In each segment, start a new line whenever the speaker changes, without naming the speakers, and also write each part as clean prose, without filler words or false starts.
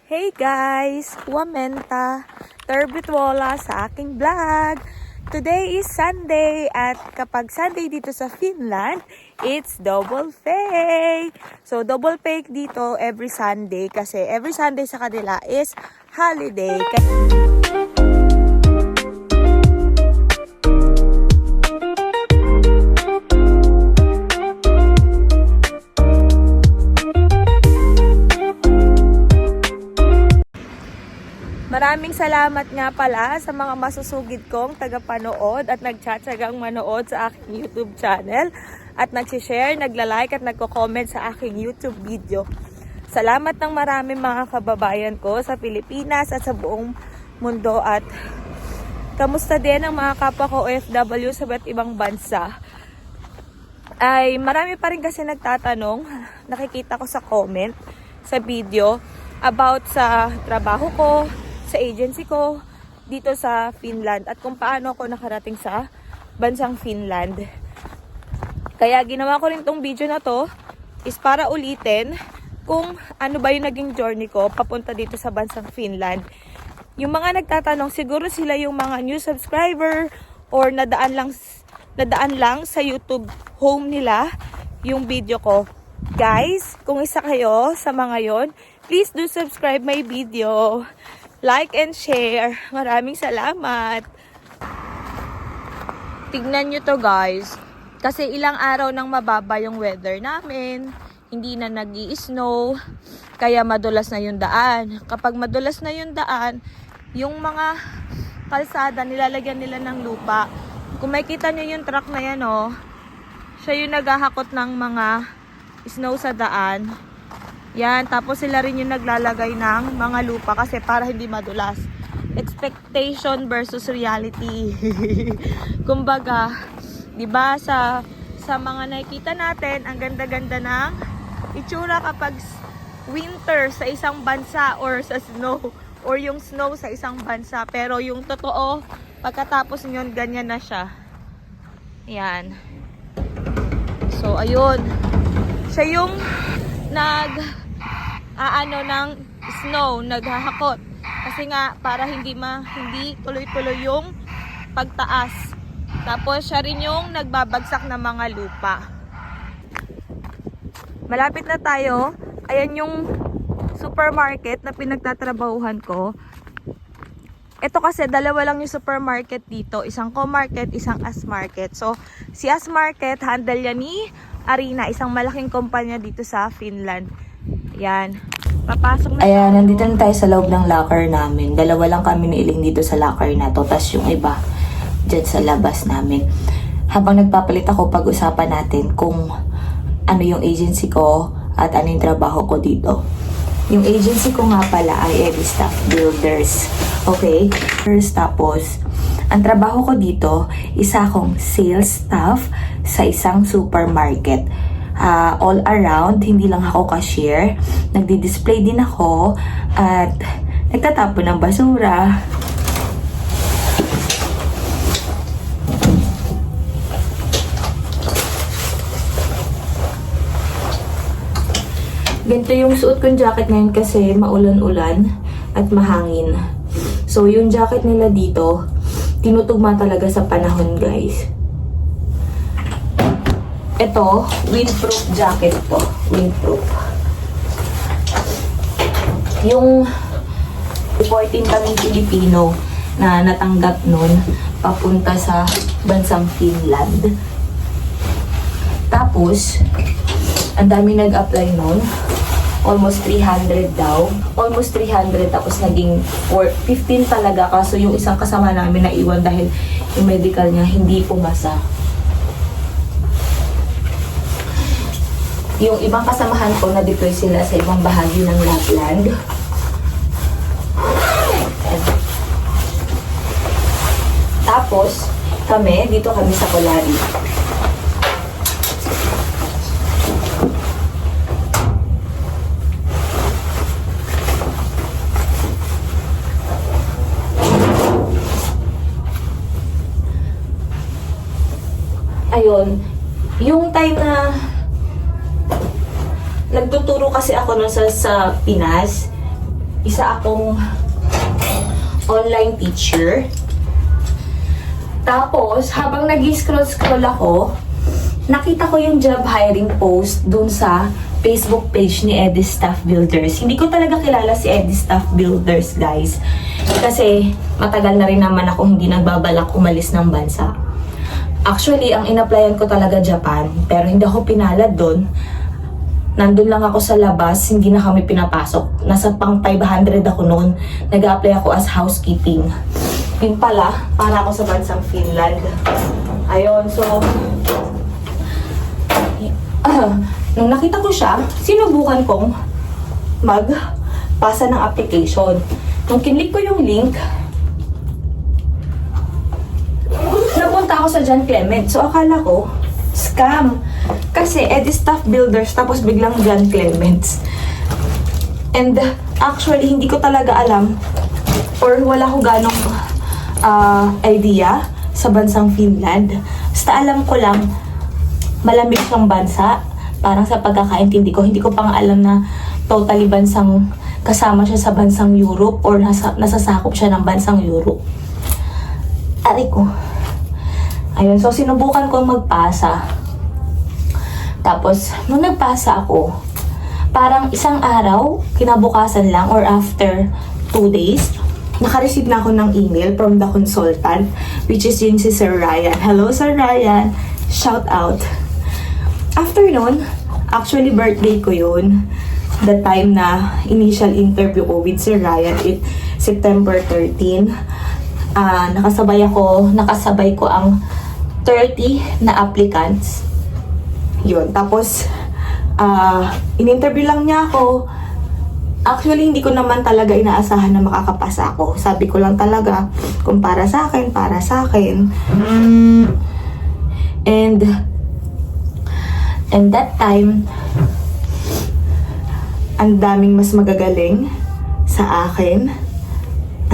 Hey guys! Wamenta! Terbitwola sa aking vlog! Today is Sunday at kapag Sunday dito sa Finland, it's double pay! So double pay dito every Sunday kasi every Sunday sa kanila is holiday. Maraming salamat nga pala sa mga masusugid kong tagapanood at nagtsatsagang manood sa aking YouTube channel at nagsishare, nagla-like at nagko-comment sa aking YouTube video. Salamat ng maraming mga kababayan ko sa Pilipinas at sa buong mundo at kamusta din ang mga kapwa ko OFW sa iba't ibang bansa. Ay marami pa rin kasi nagtatanong, nakikita ko sa comment, sa video about sa trabaho ko, sa agency ko dito sa Finland at kung paano ako nakarating sa bansang Finland. Kaya ginawa ko rin tong video na to is para ulitin kung ano ba yung naging journey ko papunta dito sa bansang Finland. Yung mga nagtatanong, siguro sila yung mga new subscriber or nadaan lang sa YouTube home nila yung video ko. Guys, kung isa kayo sa mga yon, please do subscribe my video. Like and share. Maraming salamat. Tignan nyo to guys. Kasi ilang araw nang mababa yung weather namin. Hindi na nag-i-snow. Kaya madulas na yung daan. Kapag madulas na yung daan, yung mga kalsada nilalagyan nila ng lupa. Kung makita nyo yung truck na yan oh, siya yung naghahakot ng mga snow sa daan. Yan, tapos sila rin yung naglalagay ng mga lupa kasi para hindi madulas. Expectation versus reality. Kumbaga, 'di ba sa mga nakikita natin, ang ganda-ganda ng itsura kapag winter sa isang bansa or sa snow or yung snow sa isang bansa. Pero yung totoo, pagkatapos nyon ganyan na siya. Yan. So, ayun. Siya yung ng snow, naghahakot. Kasi nga, para hindi tuloy-tuloy yung pagtaas. Tapos, siya rin yung nagbabagsak ng mga lupa. Malapit na tayo. Ayan yung supermarket na pinagtatrabahuhan ko. Ito kasi, dalawa lang yung supermarket dito. Isang co-market, isang as-market. So, si as-market, handle yan ni Arena, isang malaking kumpanya dito sa Finland. Yan. Papasok na.
Ayan, nandito na tayo sa loob ng locker namin. Dalawa lang kami ni Iling dito sa locker na to. Tapos yung iba dyan sa labas namin. Habang nagpapalit ako, pag-usapan natin kung ano yung agency ko at ano yung trabaho ko dito. Yung agency ko nga pala ay Eddie Staff Builders. Okay? First, tapos, ang trabaho ko dito, isa akong sales staff sa isang supermarket. All around, hindi lang ako cashier. Nagdi-display din ako at nagtatapon ng basura. Ganito yung suot kong jacket ngayon kasi maulan-ulan at mahangin. So, yung jacket nila dito, tinutugma talaga sa panahon, guys. Ito, windproof jacket po. Windproof. Yung 14 kaming Pilipino na natanggap nun papunta sa bansang Finland. Tapos, ang dami nag-apply nun. Almost 300 daw. Almost 300 tapos naging 15 talaga. Kaso yung isang kasama namin naiwan dahil yung medical niya hindi pumasa. Yung ibang kasamahan ko na-deploy sila sa ibang bahagi ng Lapland. Tapos, dito kami sa Kolari. Ayun, yung time na nagtuturo kasi ako nun sa Pinas, isa akong online teacher. Tapos, habang nag-scroll ako, nakita ko yung job hiring post dun sa Facebook page ni Eddie Staff Builders. Hindi ko talaga kilala si Eddie Staff Builders, guys. Kasi matagal na rin naman ako hindi nagbabalak umalis ng bansa. Actually, ang in-applyan ko talaga Japan, pero hindi ako pinalad dun. Nandun lang ako sa labas, hindi na kami pinapasok. Nasa pang 500 ako noon. Nag-a-apply ako as housekeeping. Yun pala, para ako sa bansang Finland. Ayun, so... nung nakita ko siya, sinubukan kong magpasa ng application. Nung kinlik ko yung link, napunta ako sa John Clement. So, akala ko, scam. Kasi, Eddie Staff Builders, tapos biglang John Clements. And, actually, hindi ko talaga alam or wala ko ganong idea sa bansang Finland. Basta alam ko lang, malamig siyang bansa. Parang sa pagkakaintindi ko, hindi ko pang alam na totally bansang kasama siya sa bansang Europe or nasasakop siya ng bansang Europe. Aray ko. Ayun, so sinubukan kong magpasa. Tapos, nung nagpasa ako, parang isang araw, kinabukasan lang or after 2 days, naka-receive na ako ng email from the consultant, which is yun si Sir Ryan. Hello, Sir Ryan! Shout out! After nun, actually birthday ko yun. The time na initial interview ko with Sir Ryan, September 13. Nakasabay ko ang 30 na applicants. Yun. Tapos, in-interview lang niya ako. Actually, hindi ko naman talaga inaasahan na makakapasa ako. Sabi ko lang talaga, kung para sa akin, para sa akin. And that time, ang daming mas magagaling sa akin.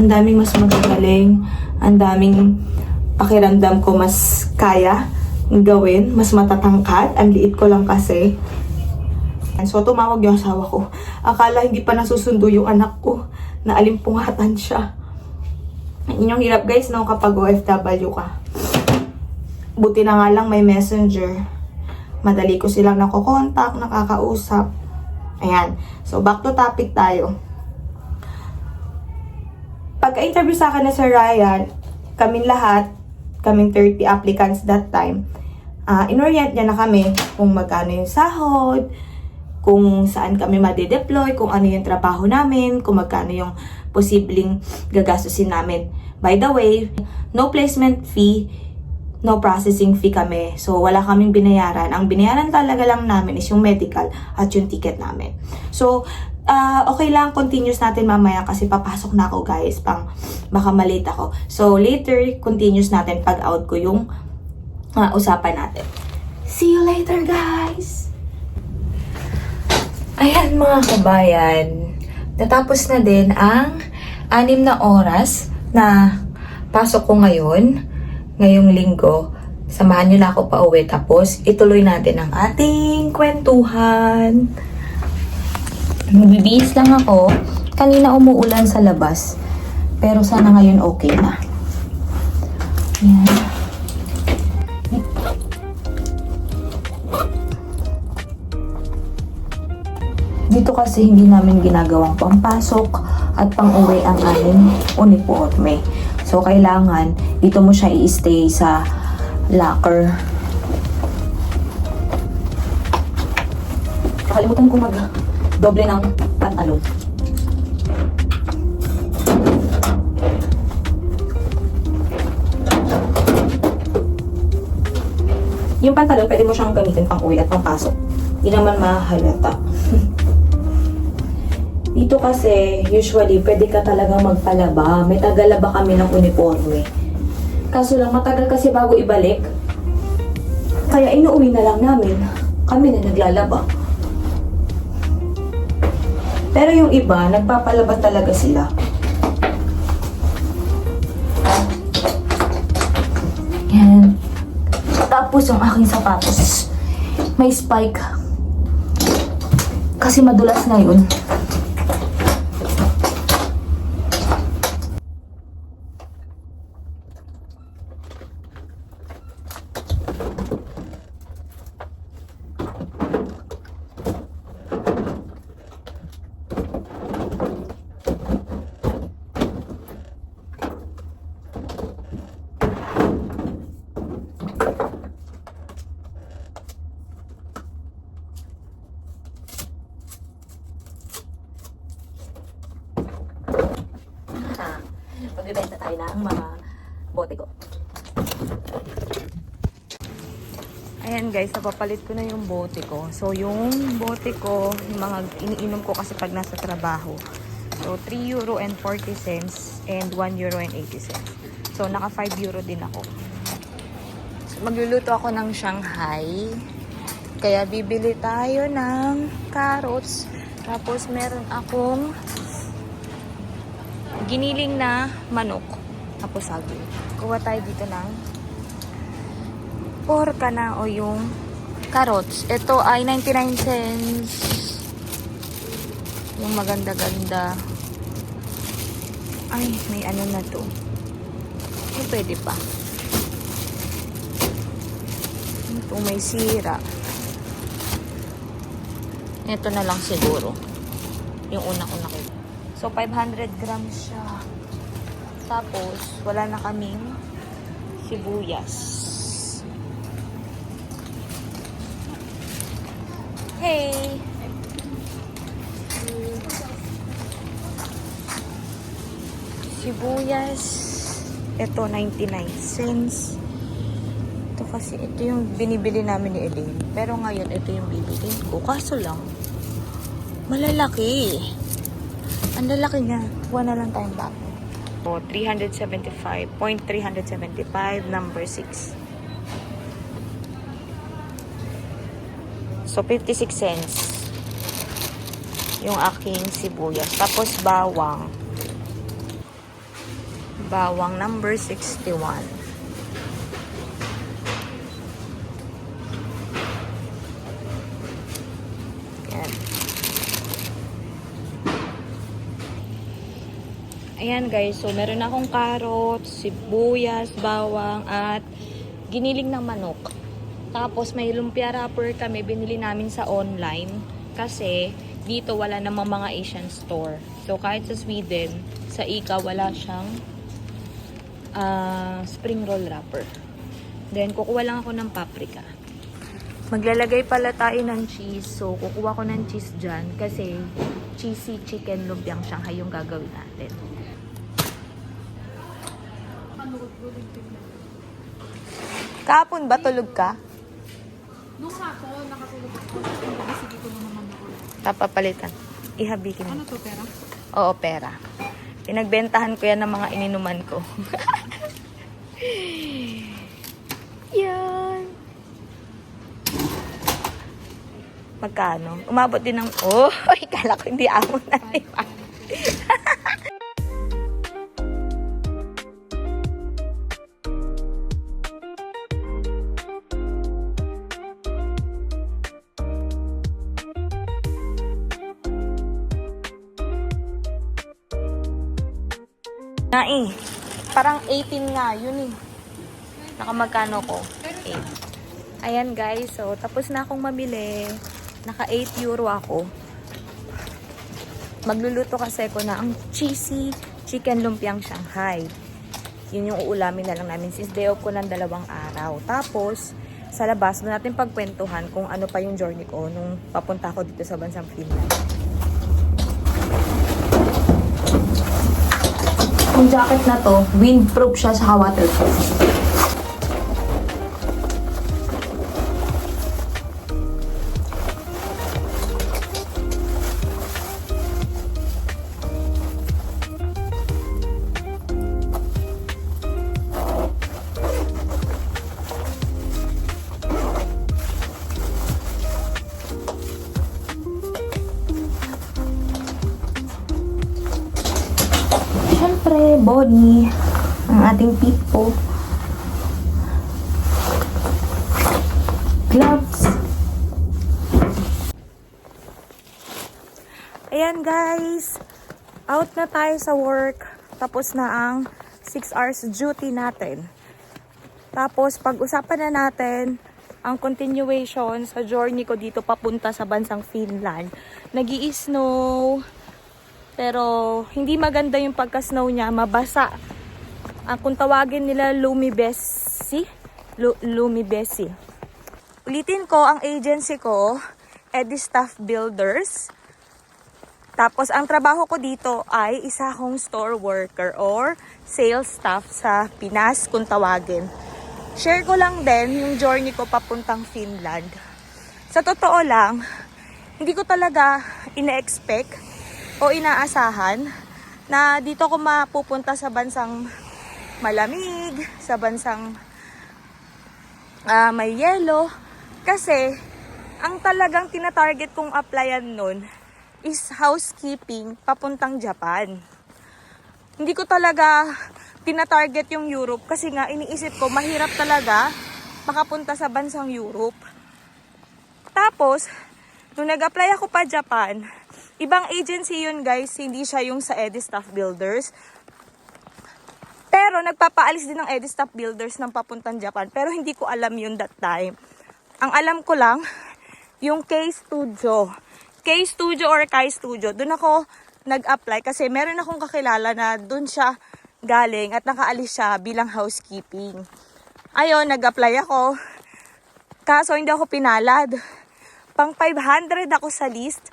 Ang daming mas magagaling. Ang daming pakiramdam ko mas kaya gawin. Mas matatangkad. Ang liit ko lang kasi. So, tumawag yung asawa ko. Akala hindi pa nasusundo yung anak ko. Na alimpungatan siya. Yun yung hirap, guys, no, kapag OFW ka. Buti na nga lang may messenger. Madali ko silang nakokontak, nakakausap. Ayan. So, back to topic tayo. Pagka-interview sa akin na Sir Ryan, kaming 30 applicants that time, inorient niya na kami kung magkano yung sahod, kung saan kami madedeploy, kung ano yung trabaho namin, kung magkano yung posibleng gagastusin namin. By the way, no placement fee, no processing fee kami. So, wala kaming binayaran. Ang binayaran talaga lang namin is yung medical at yung ticket namin. So, okay lang, continuous natin mamaya kasi papasok na ako, guys. Baka malate ako. So, later, continuous natin pag out ko yung usapan natin. See you later, guys! Ayan, mga kabayan. Natapos na din ang 6 na oras na pasok ko ngayong linggo. Samahan nyo na ako pa uwi. Tapos, ituloy natin ang ating kwentuhan. Magbibihis lang ako. Kanina umuulan sa labas. Pero sana ngayon okay na. Ayan. Dito kasi hindi namin ginagawang pampasok at pang-uwi ang aming uniforme. So, kailangan dito mo siya i-stay sa locker. Nakalimutan ko mag-doble ng pantalon. Yung pantalon, pwede mo siyang gamitin pang-uwi at pang-pasok. Hindi naman mahalata. Dito kasi, usually, pwede ka talaga magpalaba. May tagalaba kami ng uniforme. Kaso lang, matagal kasi bago ibalik. Kaya inuuwi na lang namin. Kami na naglalaba. Pero yung iba, nagpapalaba talaga sila. Yan. Tapos yung aking sapatos, may spike. Kasi madulas na yun. Magbibenta tayo ng mga bote ko.
Ayan guys, napapalit ko na yung bote ko. So yung bote ko, yung mga iniinom ko kasi pag nasa trabaho. So 3 euro and 40 cents and 1 euro and 80 cents. So naka 5 euro din ako. So, magluluto ako ng Shanghai. Kaya bibili tayo ng carrots. Tapos meron akong giniling na manok. Tapos sabi, kuha tayo dito ng porka na o yung carrots. Ito ay 99 cents. Yung maganda-ganda. Ay, may ano na to. Ay, pwede pa. Ito may sira. Ito na lang siguro. Yung una ko nakita. So, 500 grams siya. Tapos, wala na kaming sibuyas. Hey! Sibuyas. Ito, 99 cents. Ito kasi, ito yung binibili namin ni Elaine. Pero ngayon, ito yung bibili ko. Kaso lang, malalaki. Ang lalaki niya. Kuha na lang tayong bago. O, 375, number 6. So, 56 cents yung aking sibuyas. Tapos, bawang. Bawang number 61. Yan. Ayan guys. So, meron akong carrots, sibuyas, bawang, at giniling ng manok. Tapos may lumpia wrapper kami, binili namin sa online kasi dito wala namang mga Asian store. So kahit sa Sweden, sa ICA wala siyang spring roll wrapper. Then kukuha lang ako ng paprika. Maglalagay pala tayo ng cheese. So kukuha ko ng cheese dyan kasi cheesy chicken lumpiang Shanghai yung gagawin natin. Kahapon ba tulog ka?
Nung hapon, nakatulog ako. Sige ko naman ako.
Papapalitan. Ihabikin mo.
Ano to, pera?
Oo, pera. Pinagbentahan ko yan ng mga ininuman ko. Yan. Magkano? Umabot din ng... Oh, ikala ko hindi amon na. Diba? Na eh. Parang 18 nga. Yun eh. Nakamagkano ko? 8. Ayan guys. So, tapos na akong mamili. Naka 8 euro ako. Magluluto kasi ko na ang cheesy chicken lumpiang Shanghai. Yun yung uulamin na lang namin since day off ko ng 2 araw. Tapos, sa labas, doon natin pagkwentuhan kung ano pa yung journey ko nung papunta ko dito sa bansang Finland.
Yung jacket na to, windproof siya sa waterproof. Siyempre, body, ang ating pipo, gloves.
Ayan guys, out na tayo sa work. Tapos na ang 6 hours duty natin. Tapos pag-usapan na natin ang continuation sa journey ko dito papunta sa bansang Finland. Nag-i-snow, pero hindi maganda yung pagka-snow niya, mabasa. Kung tawagin nila lumibesi. Lumibesi. Ulitin ko, ang agency ko, Eddie Staff Builders. Tapos, ang trabaho ko dito ay isa akong store worker or sales staff sa Pinas, kung tawagin. Share ko lang din yung journey ko papuntang Finland. Sa totoo lang, hindi ko talaga ina-expect o inaasahan na dito ko mapupunta sa bansang malamig, sa bansang may yelo. Kasi, ang talagang tinatarget kong applyan nun is housekeeping papuntang Japan. Hindi ko talaga tinatarget yung Europe kasi nga iniisip ko mahirap talaga makapunta sa bansang Europe. Tapos, nung nag-apply ako pa Japan, ibang agency yun guys, hindi siya yung sa EdiStaff Builders. Pero nagpapaalis din ng EdiStaff Builders ng papuntang Japan. Pero hindi ko alam yun that time. Ang alam ko lang, yung K-Studio. K-Studio or Kai Studio, doon ako nag-apply kasi meron akong kakilala na doon siya galing at nakaalis siya bilang housekeeping. Ayun, nag-apply ako. Kaso hindi ako pinalad. Pang 500 ako sa list.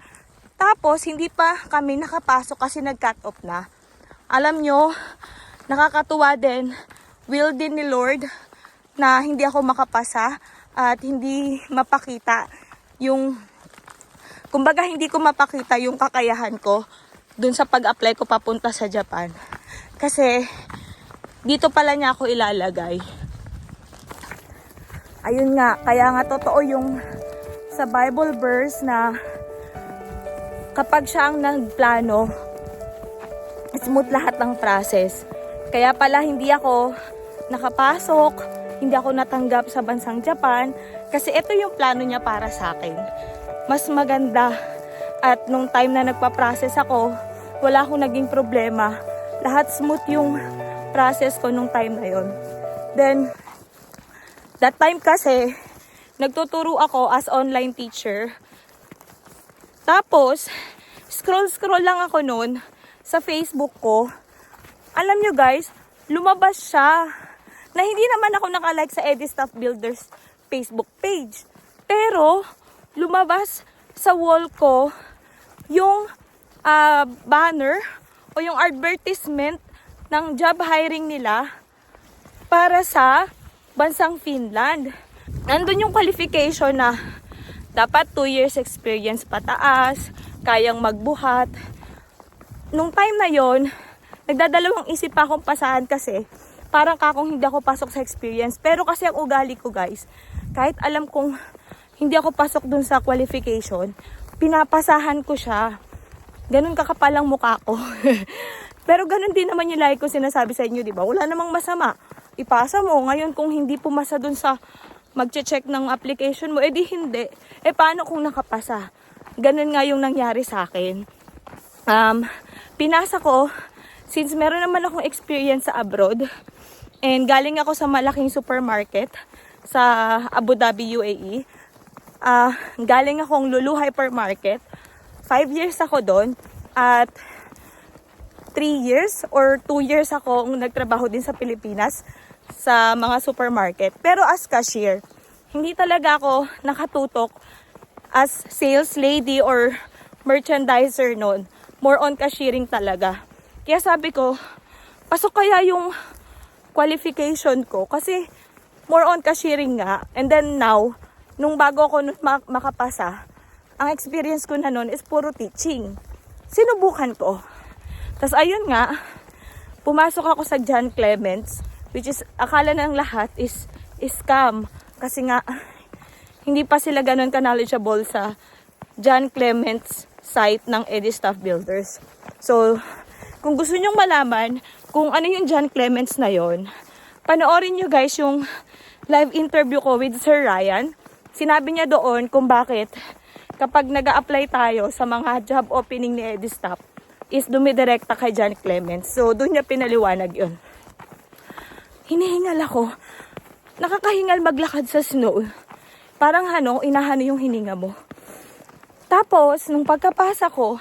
Tapos, hindi pa kami nakapasok kasi nag-cut off na. Alam nyo, nakakatuwa din, will din ni Lord na hindi ako makapasa at hindi mapakita yung, kumbaga hindi ko mapakita yung kakayahan ko dun sa pag-apply ko papunta sa Japan. Kasi, dito pala niya ako ilalagay. Ayun nga, kaya nga totoo yung sa Bible verse na kapag siya ang nagplano, smooth lahat ng process. Kaya pala hindi ako nakapasok, hindi ako natanggap sa bansang Japan, kasi ito yung plano niya para sa akin. Mas maganda. At nung time na nagpa-process ako, wala akong naging problema. Lahat smooth yung process ko nung time na yon. Then, that time kasi, nagtuturo ako as online teacher. Tapos, scroll lang ako noon sa Facebook ko. Alam nyo guys, lumabas siya na hindi naman ako nakalike sa EdiStaff Builders Facebook page. Pero, lumabas sa wall ko yung banner o yung advertisement ng job hiring nila para sa bansang Finland. Nandun yung qualification na dapat 2 years experience pataas, kayang magbuhat. Nung time na yon, nagdadalawang isip pa akong pasahan kasi parang kakong hindi ako pasok sa experience. Pero kasi ang ugali ko guys, kahit alam kong hindi ako pasok dun sa qualification, pinapasahan ko siya. Ganun kakapalang mukha ko. Pero ganun din naman yung lagi ko sinasabi sa inyo, di ba? Wala namang masama. Ipasa mo. Ngayon kung hindi pumasa dun sa magche-check ng application mo, edi hindi. Paano kung nakapasa? Ganun nga yung nangyari sa akin. Pinasa ko, since meron naman akong experience sa abroad, and galing ako sa malaking supermarket sa Abu Dhabi, UAE. Galing akong Lulu Hypermarket. 5 years ako doon at 3 years or 2 years ako nagtrabaho din sa Pilipinas sa mga supermarket. Pero as cashier, hindi talaga ako nakatutok as sales lady or merchandiser noon. More on cashiering talaga. Kaya sabi ko, pasok kaya yung qualification ko kasi more on cashiering nga. And then now, nung bago ako makapasa, ang experience ko na noon is puro teaching. Sinubukan ko. Tapos ayun nga, pumasok ako sa John Clements, which is akala ng lahat is scam. Kasi nga, hindi pa sila ganun ka-knowledgeable sa John Clements site ng EdiStaff Builders. So, kung gusto nyong malaman kung ano yung John Clements na yon, panoorin nyo guys yung live interview ko with Sir Ryan. Sinabi niya doon kung bakit kapag nag-a-apply tayo sa mga job opening ni EdiStaff is dumidirekta kay John Clements. So, doon niya pinaliwanag yun. Hinihingal ako. Nakakahingal maglakad sa snow. Parang inahano yung hininga mo. Tapos, nung pagkapasa ko,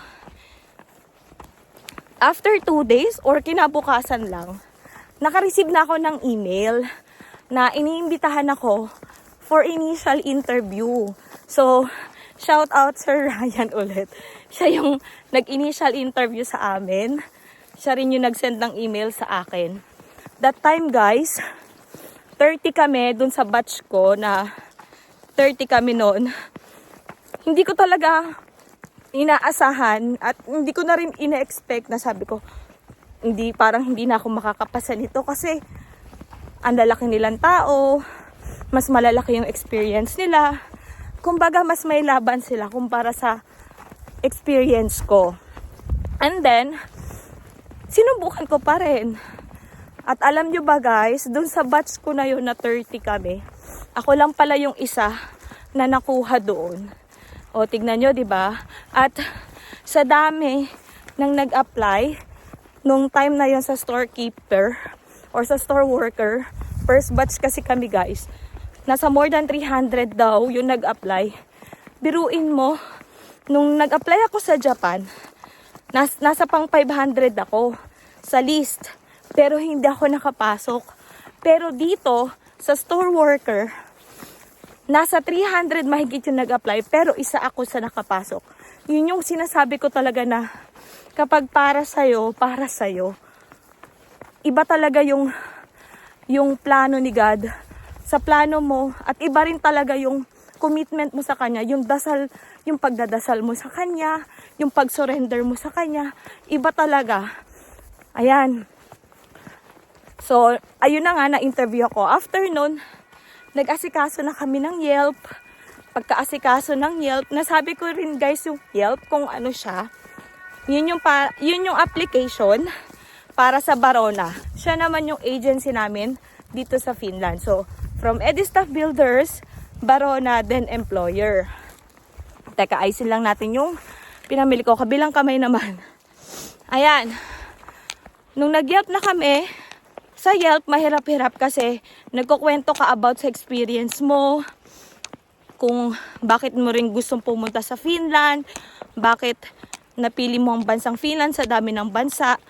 after 2 days or kinabukasan lang, naka-receive na ako ng email na iniimbitahan ako for initial interview. So, Shout out Sir Ryan ulit. Siya yung nag-initial interview sa amin. Siya rin yung nag-send ng email sa akin. That time guys, 30 kami dun sa batch ko na 30 kami noon. Hindi ko talaga inaasahan at hindi ko na rin ina-expect na sabi ko, parang hindi na ako makakapasa nito kasi ang lalaki nilang tao, mas malalaki yung experience nila. Kumbaga, mas may laban sila kumpara sa experience ko. And then, sinubukan ko pa rin. At alam nyo ba guys, dun sa batch ko na yun na 30 kami, ako lang pala yung isa na nakuha doon. O, tignan nyo, di ba? At sa dami nang nag-apply, nung time na yun sa storekeeper or sa store worker, first batch kasi kami guys, nasa more than 300 daw yung nag-apply. Biruin mo, nung nag-apply ako sa Japan, nasa pang 500 ako sa list. Pero hindi ako nakapasok. Pero dito, sa store worker, nasa 300 mahigit yung nag-apply, pero isa ako sa nakapasok. Yun yung sinasabi ko talaga na kapag para sa'yo, para sa'yo. Iba talaga yung plano ni God sa plano mo, at iba rin talaga yung commitment mo sa Kanya, yung dasal, yung pagdadasal mo sa Kanya, yung pag-surrender mo sa Kanya, iba talaga. Ayan. So, ayun na nga, na-interview ako. After nun, nag-asikaso na kami ng Yelp. Pagka-asikaso ng Yelp, nasabi ko rin guys yung Yelp kung ano siya. Yun yung application para sa Barona. Siya naman yung agency namin dito sa Finland. So, from Edistaff Builders, Barona, then employer. Teka, ayusin lang natin yung pinamili ko. Kabilang kamay naman. Ayan. Nung nag-Yelp na kami, sa Yelp, mahirap-hirap kasi nagkukwento ka about sa experience mo, kung bakit mo rin gustong pumunta sa Finland, bakit napili mo ang bansang Finland sa dami ng bansa.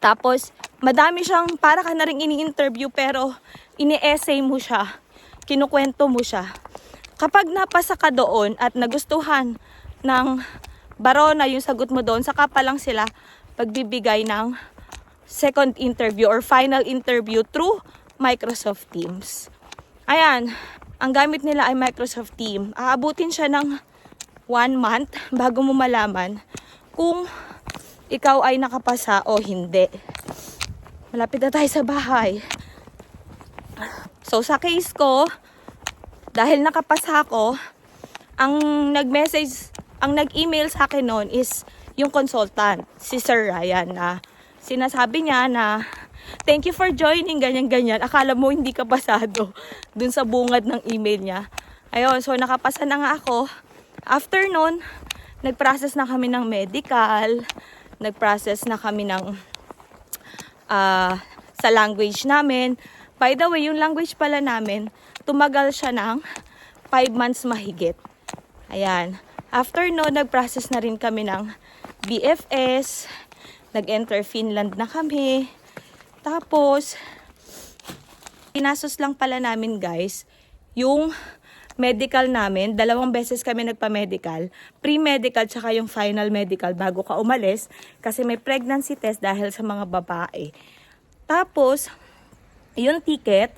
Tapos, madami siyang, para ka na rin ini-interview pero ini-essay mo siya, kinukwento mo siya. Kapag napasa ka doon at nagustuhan ng Barona yung sagot mo doon, saka pa lang sila pagbibigay ng second interview or final interview through Microsoft Teams. Ayan, ang gamit nila ay Microsoft Teams. Aabutin siya ng 1 month bago mo malaman kung ikaw ay nakapasa o hindi. Malapit na tayo sa bahay. So sa case ko, dahil nakapasa ako, ang nag-email sa akin noon is yung consultant, si Sir Ryan, na sinasabi niya na thank you for joining, ganyan-ganyan. Akala mo hindi ka pasado dun sa bungad ng email niya. Ayun, so nakapasa na nga ako. After nun, nag-process na kami ng medical, nag-process na kami ng sa language namin. By the way, yung language pala namin, tumagal siya ng 5 months mahigit. Ayan. After nun, nag-process na rin kami ng BFS, nag-enter Finland na kami. Tapos, pinasos lang pala namin guys, yung medical namin. 2 beses kami nagpa-medical. Pre-medical tsaka yung final medical bago ka umalis. Kasi may pregnancy test dahil sa mga babae. Tapos, yung ticket,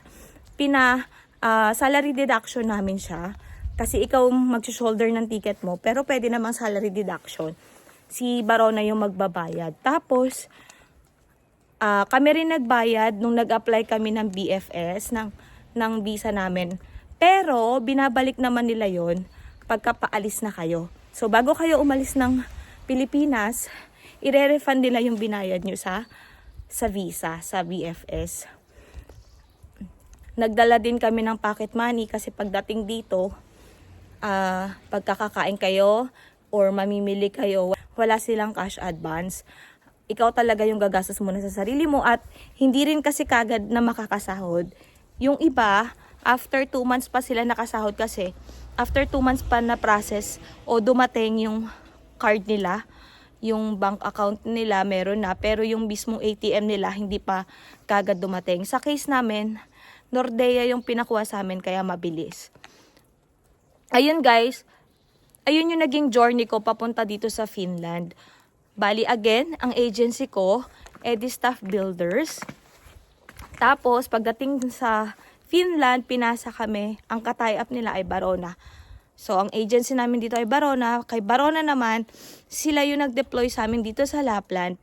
salary deduction namin siya. Kasi ikaw mag-shoulder ng ticket mo. Pero pwede namang salary deduction. Si Barona yung magbabayad. Tapos, kami rin nagbayad nung nag-apply kami ng BFS, ng visa namin. Pero, binabalik naman nila yon pagka paalis na kayo. So, bago kayo umalis ng Pilipinas, ire-refund nila yung binayad nyo sa visa, sa BFS. Nagdala din kami ng pocket money kasi pagdating dito, pagkakakain kayo or mamimili kayo, wala silang cash advance. Ikaw talaga yung gagastos muna sa sarili mo at hindi rin kasi kagad na makakasahod. Yung iba, after 2 months pa sila nakasahod kasi after 2 months pa na process o dumating yung card nila, yung bank account nila meron na, pero yung mismong ATM nila hindi pa kagad dumating. Sa case namin, Nordea yung pinakuha sa amin kaya mabilis. Ayun guys, ayun yung naging journey ko papunta dito sa Finland. Bali again, ang agency ko, Edistaff Builders. Tapos pagdating sa Finland, pinasa kami, ang ka-tie-up nila ay Barona. So ang agency namin dito ay Barona. Kay Barona naman, sila yung nag-deploy sa amin dito sa Lapland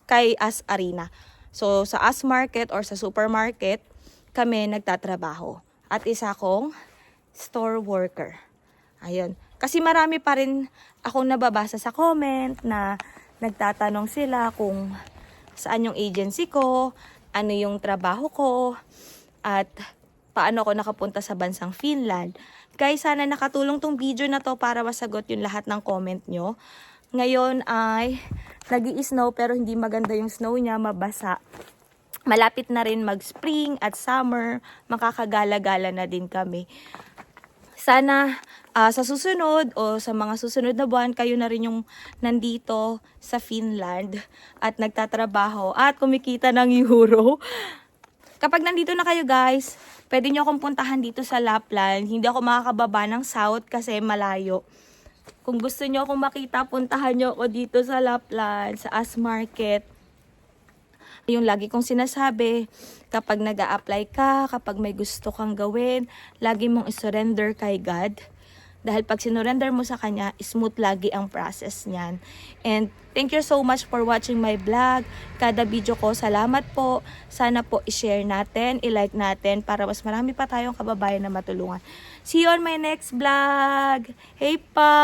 kay As Arena. So sa As Market or sa supermarket, kami nagtatrabaho. At isa akong store worker. Ayun. Kasi marami pa rin akong nababasa sa comment na nagtatanong sila kung saan yung agency ko, ano yung trabaho ko, at paano ako nakapunta sa bansang Finland. Guys, sana nakatulong tong video na to para masagot yung lahat ng comment nyo. Ngayon ay nag-i-snow pero hindi maganda yung snow niya, mabasa. Malapit na rin mag-spring at summer, makakagala-gala na din kami. Sana sa susunod o sa mga susunod na buwan, kayo na rin yung nandito sa Finland at nagtatrabaho at kumikita ng euro. Kapag nandito na kayo guys, pwede nyo akong puntahan dito sa Lapland. Hindi ako makakababa ng south kasi malayo. Kung gusto nyo akong makita, puntahan nyo ako dito sa Lapland, sa As Market. Yung lagi kong sinasabi, kapag nag-a-apply ka, kapag may gusto kang gawin, lagi mong isurrender kay God. Dahil pag sinurrender mo sa Kanya, smooth lagi ang process niyan. And thank you so much for watching my vlog. Kada video ko, salamat po. Sana po i-share natin, i-like natin para mas marami pa tayong kababayan na matulungan. See you on my next vlog. Hey pa!